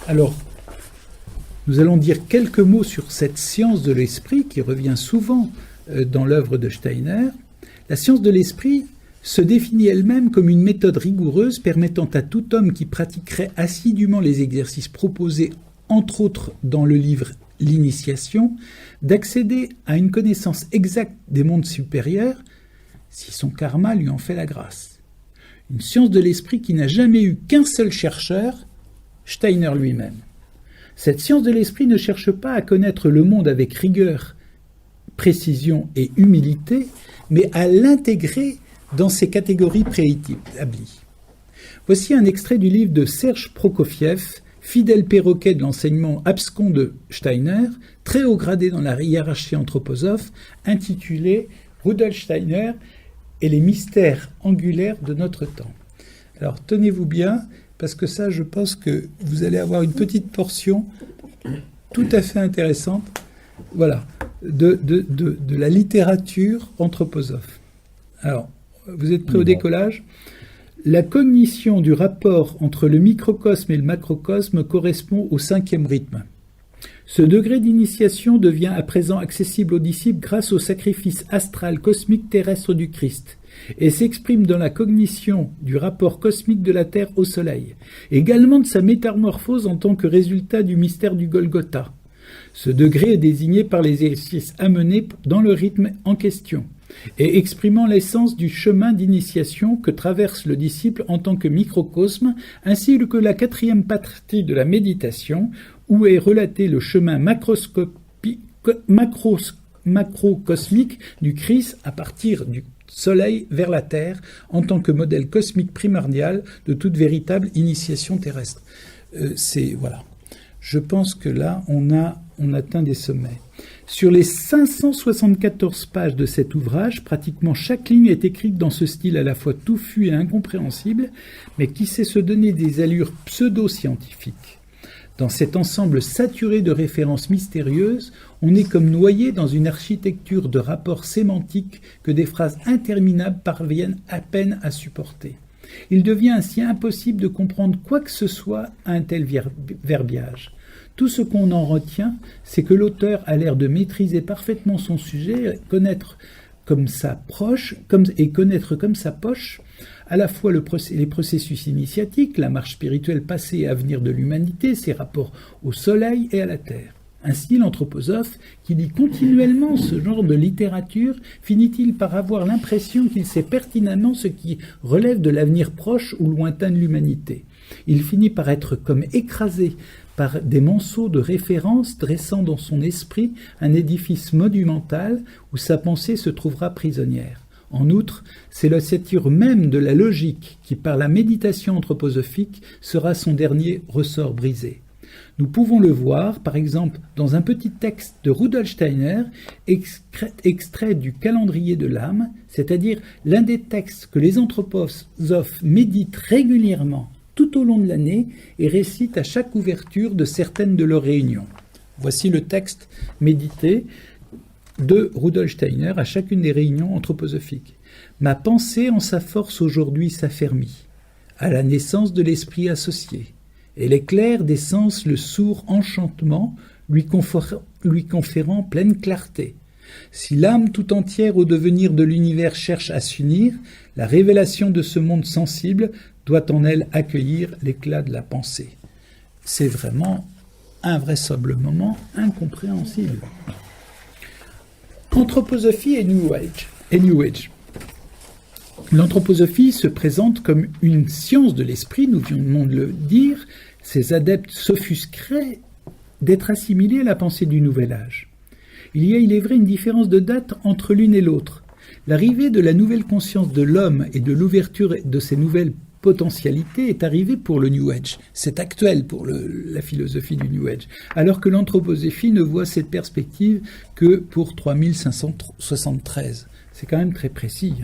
Alors, nous allons dire quelques mots sur cette science de l'esprit qui revient souvent dans l'œuvre de Steiner. La science de l'esprit se définit elle-même comme une méthode rigoureuse permettant à tout homme qui pratiquerait assidûment les exercices proposés entre autres dans le livre « L'initiation », d'accéder à une connaissance exacte des mondes supérieurs, si son karma lui en fait la grâce. Une science de l'esprit qui n'a jamais eu qu'un seul chercheur, Steiner lui-même. Cette science de l'esprit ne cherche pas à connaître le monde avec rigueur, précision et humilité, mais à l'intégrer dans ses catégories préétablies. Voici un extrait du livre de Serge Prokofiev, fidèle perroquet de l'enseignement abscon de Steiner, très haut gradé dans la hiérarchie anthroposophe, intitulé « Rudolf Steiner et les mystères angulaires de notre temps ». Alors tenez-vous bien, parce que ça, je pense que vous allez avoir une petite portion tout à fait intéressante, voilà, de la littérature anthroposophe. Alors, vous êtes prêts au décollage ? La cognition du rapport entre le microcosme et le macrocosme correspond au 5e rythme. Ce degré d'initiation devient à présent accessible aux disciples grâce au sacrifice astral cosmique terrestre du Christ et s'exprime dans la cognition du rapport cosmique de la Terre au Soleil, également de sa métamorphose en tant que résultat du mystère du Golgotha. Ce degré est désigné par les exercices à mener dans le rythme en question et exprimant l'essence du chemin d'initiation que traverse le disciple en tant que microcosme, ainsi que la 4e partie de la méditation, où est relaté le chemin macrocosmique du Christ à partir du Soleil vers la Terre, en tant que modèle cosmique primordial de toute véritable initiation terrestre. Voilà. Je pense que là, on atteint des sommets. Sur les 574 pages de cet ouvrage, pratiquement chaque ligne est écrite dans ce style à la fois touffu et incompréhensible, mais qui sait se donner des allures pseudo-scientifiques. Dans cet ensemble saturé de références mystérieuses, on est comme noyé dans une architecture de rapports sémantiques que des phrases interminables parviennent à peine à supporter. Il devient ainsi impossible de comprendre quoi que ce soit à un tel verbiage. Tout ce qu'on en retient, c'est que l'auteur a l'air de maîtriser parfaitement son sujet, connaître comme sa poche, à la fois les processus initiatiques, la marche spirituelle passée et à venir de l'humanité, ses rapports au Soleil et à la Terre. Ainsi, l'anthroposophe, qui lit continuellement ce genre de littérature, finit-il par avoir l'impression qu'il sait pertinemment ce qui relève de l'avenir proche ou lointain de l'humanité. Il finit par être comme écrasé par des monceaux de références dressant dans son esprit un édifice monumental où sa pensée se trouvera prisonnière. En outre, c'est l'ossature même de la logique qui, par la méditation anthroposophique, sera son dernier ressort brisé. Nous pouvons le voir, par exemple, dans un petit texte de Rudolf Steiner, extrait du calendrier de l'âme, c'est-à-dire l'un des textes que les anthroposophes méditent régulièrement tout au long de l'année et récitent à chaque ouverture de certaines de leurs réunions. Voici le texte médité de Rudolf Steiner à chacune des réunions anthroposophiques. « Ma pensée en sa force aujourd'hui s'affermit, à la naissance de l'esprit associé, et l'éclair des sens le sourd enchantement lui lui conférant pleine clarté. Si l'âme tout entière au devenir de l'univers cherche à s'unir, la révélation de ce monde sensible doit en elle accueillir l'éclat de la pensée. C'est vraiment invraisemblablement incompréhensible. Anthroposophie et New Age. L'anthroposophie se présente comme une science de l'esprit, nous venons de le dire. Ses adeptes s'offusqueraient d'être assimilés à la pensée du Nouvel Âge. Il y a, il est vrai, une différence de date entre l'une et l'autre. L'arrivée de la nouvelle conscience de l'homme et de l'ouverture de ses nouvelles potentialité est arrivée pour le New Age. C'est actuel pour la philosophie du New Age. Alors que l'anthroposophie ne voit cette perspective que pour 3573. C'est quand même très précis.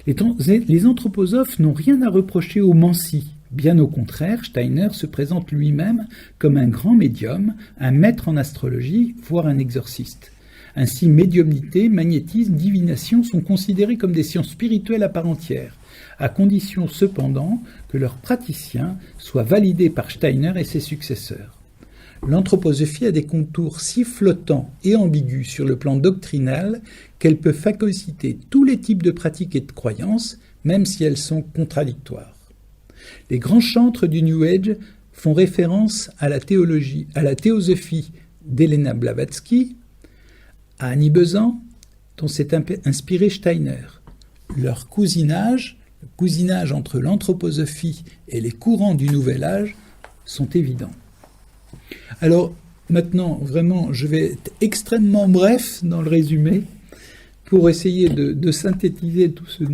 Les anthroposophes n'ont rien à reprocher aux Mansi. Bien au contraire, Steiner se présente lui-même comme un grand médium, un maître en astrologie, voire un exorciste. Ainsi, médiumnité, magnétisme, divination sont considérés comme des sciences spirituelles à part entière, à condition cependant que leurs praticiens soient validés par Steiner et ses successeurs. L'anthroposophie a des contours si flottants et ambigus sur le plan doctrinal qu'elle peut phagocyter tous les types de pratiques et de croyances, même si elles sont contradictoires. Les grands chantres du New Age font référence à la théosophie d'Helena Blavatsky, à Annie Besant, dont s'est inspiré Steiner. Leur cousinage, le cousinage entre l'anthroposophie et les courants du Nouvel Âge, sont évidents. Alors, maintenant, vraiment, je vais être extrêmement bref dans le résumé pour essayer de synthétiser tout ce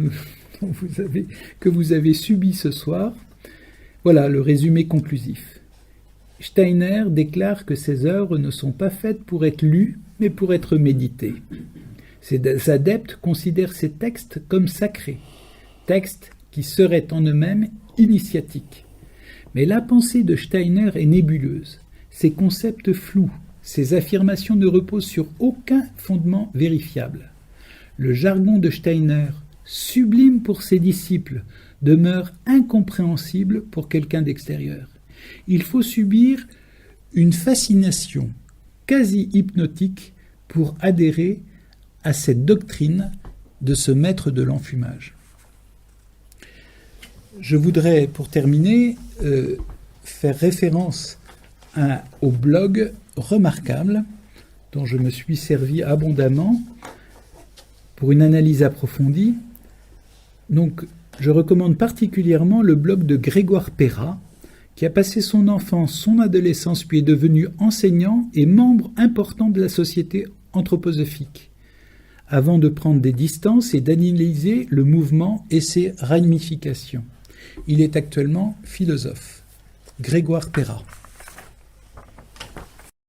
que vous avez subi ce soir. Voilà le résumé conclusif. Steiner déclare que ses œuvres ne sont pas faites pour être lues, mais pour être méditées. Ses adeptes considèrent ces textes comme sacrés, textes qui seraient en eux-mêmes initiatiques. Mais la pensée de Steiner est nébuleuse, ses concepts flous, ses affirmations ne reposent sur aucun fondement vérifiable. Le jargon de Steiner, sublime pour ses disciples, demeure incompréhensible pour quelqu'un d'extérieur. Il faut subir une fascination quasi hypnotique pour adhérer à cette doctrine de ce maître de l'enfumage. Je voudrais, pour terminer, faire référence au blog remarquable dont je me suis servi abondamment pour une analyse approfondie. Donc, je recommande particulièrement le blog de Grégoire Perra, qui a passé son enfance, son adolescence, puis est devenu enseignant et membre important de la société anthroposophique, avant de prendre des distances et d'analyser le mouvement et ses ramifications. Il est actuellement philosophe. Grégoire Perra.